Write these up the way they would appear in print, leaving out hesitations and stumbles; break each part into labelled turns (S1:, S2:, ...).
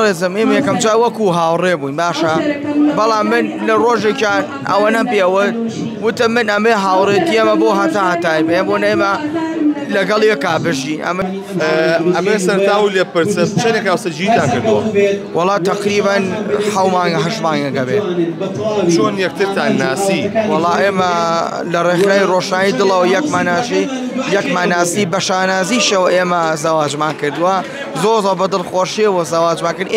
S1: ڕێزم ئێمە یەکەم جا وەکو هاوڕێ بووین باشە بەڵام من لە ڕۆژێکیان ئەوە نەپێوە وتە من ئەمێ هاوڕێتی ئەمە بۆ هەتای بێ بۆ ئێمە لەگەڵ یە کابژین
S2: ئەمە سەرتا و لێ پرسە چەندێک هاوسەرگیریتان کردووە؟
S1: وەڵات تەقریبەن 7 مانگە بێ.
S2: چۆن یەکترتان ناسی؟
S1: وەڵا ئێمە لە ڕێکخراوی ڕۆشنایی دڵەوە یەکمان ناسی بە شانازیشەوە ئێمە زەواجمان کردووە زۆر بە دڵخۆشیەوە زەواجمان کرد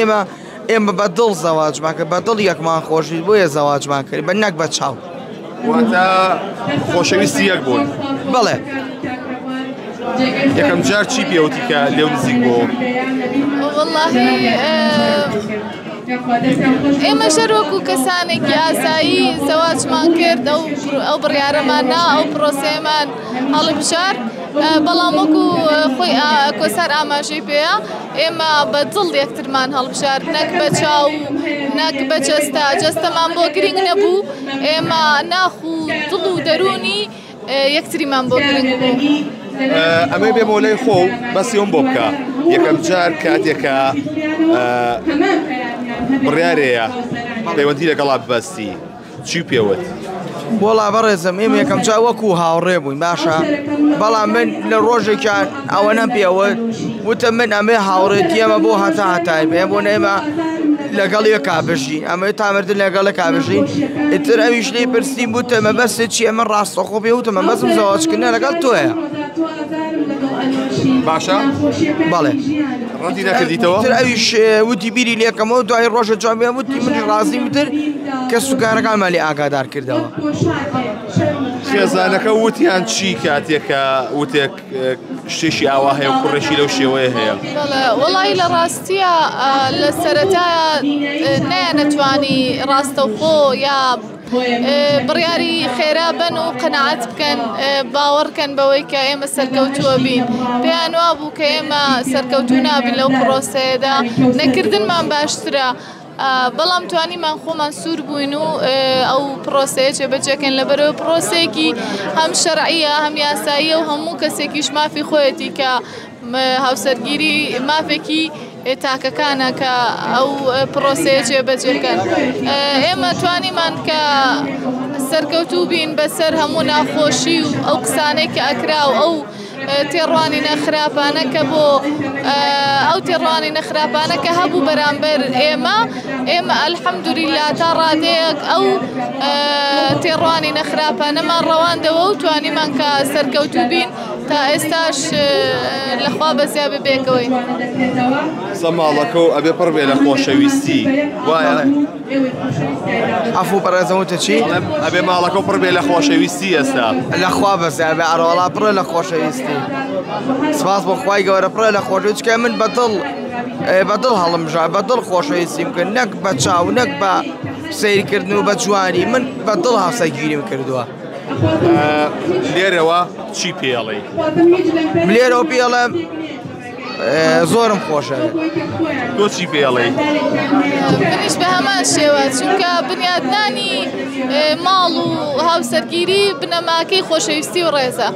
S1: ئێمە بە دڵ زەواجمان کرد بە دڵ یەکمان خۆشی بۆیە زەواجمان کرد بە نەک بە چاو.
S2: واتە خۆشەویستی یەک بوون؟
S1: بەڵێ.
S2: یەکەم جار چی پێوتی کە لێو نزیک بۆ؟
S3: وەڵڵاهی ئێمە ژەر وەکو کەسانێکی ئاسایی زەواجمان کرد ئەو بڕیارەماننا ئەو پرۆسەیەمان هەڵبژار بەڵام وەکو خۆی کۆسەر ئاماژەی پێەیە ئێمە بە دڵ یەکترمان هەڵبژار نەک بە چاو نەک بە جەستەمان بۆ گرنگ نەبوو ئێمە ناخ و دڵ و دەرونی یەکتریمان بۆ گرنگ بوو.
S2: ئەمە بێ مۆلەی خۆ بەسیەوەم بۆ بکە یەکەم جار کاتێکە بڕیارەیە پەیوەندی لەگەڵا ببەستی چی پێوت؟
S1: وەڵا بەڕێزم ئێمە یەکەم جا وەکو هاوڕێ بووین باشە بەڵام من لە ڕۆژێکیان ئەوە نەپێوە وتە من ئەمێ هاوڕێتی ئەمە بۆ هەتای بێ بۆ ئێمە لەگەڵ یە کابژین ئەمە تامردن لەگەڵە کابژین ئیتر ئەویش لێ پرسیم بوتە مەبەستت چی ئەمە ڕاستەخۆ پێ وتە مەبەستم زەواجکردنە لەگەڵ تۆیە.
S2: باشە؟
S1: بەڵێ.
S2: ڕەتی نەکردیتەوە؟
S1: تر ئەویش وتی بیری لێکەمەوە دوای ڕۆژە جوابیان وتی منیش ڕازیم تر کە سوکارەکانمان لێ ئاگادار کردەوە.
S2: خێزانەکە وتیان چی کاتێکە وتێک شتێکی ئاوا هەیە و کوڕێکی لەو شێوەیە هەیە؟
S3: وەڵی لە ڕاستیە لە سەرەتایە نەتوانی ڕاستەوخۆ یا بڕیاری خێرا بن و قەنەعەت بکەن باوەڕکەن بەوەی کە ئێمە سەرکەوتووە بین پێیان وا بوو کە ئێمە سەرکەوتوو نابین لەو پرۆسەیەدا نەکردنمان باشترە بەڵام توانیمان خۆمان سوور بووین و ئەو پرۆسەیە جێبەجێکەن لەبەرەوە پرۆسەیەکی هەم شەرعیە هەم یاساییە و هەموو کەسێکیش مافی خۆیەتی کە هاوسەرگیری مافێکی تاکەکانە کە ئەو پرۆسەیە جێبەجێکەن ئێمە توانیمان کە سەرکەوتوو بین بەسەر هەموو ناخۆشی و ئەو قسانەی کە ئەکرا و ئەو تێڕوانی نەخراپانە کە بۆ ئەو تێڕوانی نەخراپانە کە هەبوو بەرامبەر ئێمە ئەلحەمدولیلا تا ڕادەیەک ئەو تێڕوانی نەخراپانەمان ڕەواندەوە و توانیمان کە سەرکەوتوو بین تا ئێستاش لەخوا بەزیا ببێکەوەی.
S2: زەماڵەکە و ئەبێ پڕ بێ لە خۆشەویستی وایە؟
S1: ئەفوو بەڕێزەوتە چی؟
S2: ئەبێ ماڵەکە پڕ بێ لە خۆشەویستی ئێستا
S1: لەخوا بەزیا بێ ئەڕۆڵا پڕە لە خۆشەویستی سپاس بۆ خوای گەورە پڕە لە خۆشەویستکە من بەدڵ هەڵمژار بەدڵ خۆشەویستیم کرد نەک بە چاو نەک بە سیرکردن و بە جوانی من بەدڵ هاوسەرگیریم کردووە.
S2: لێرەوە چی پێڵێ؟
S1: لێرەوە پێڵێم زۆرم خۆشە.
S2: تۆ چی پێڵێ؟
S3: منیش بە هەمان شێوە چونکە بنیادنانی ماڵ و هاوسەرگیری بنەماکەی خۆشەویستی و ڕێزە.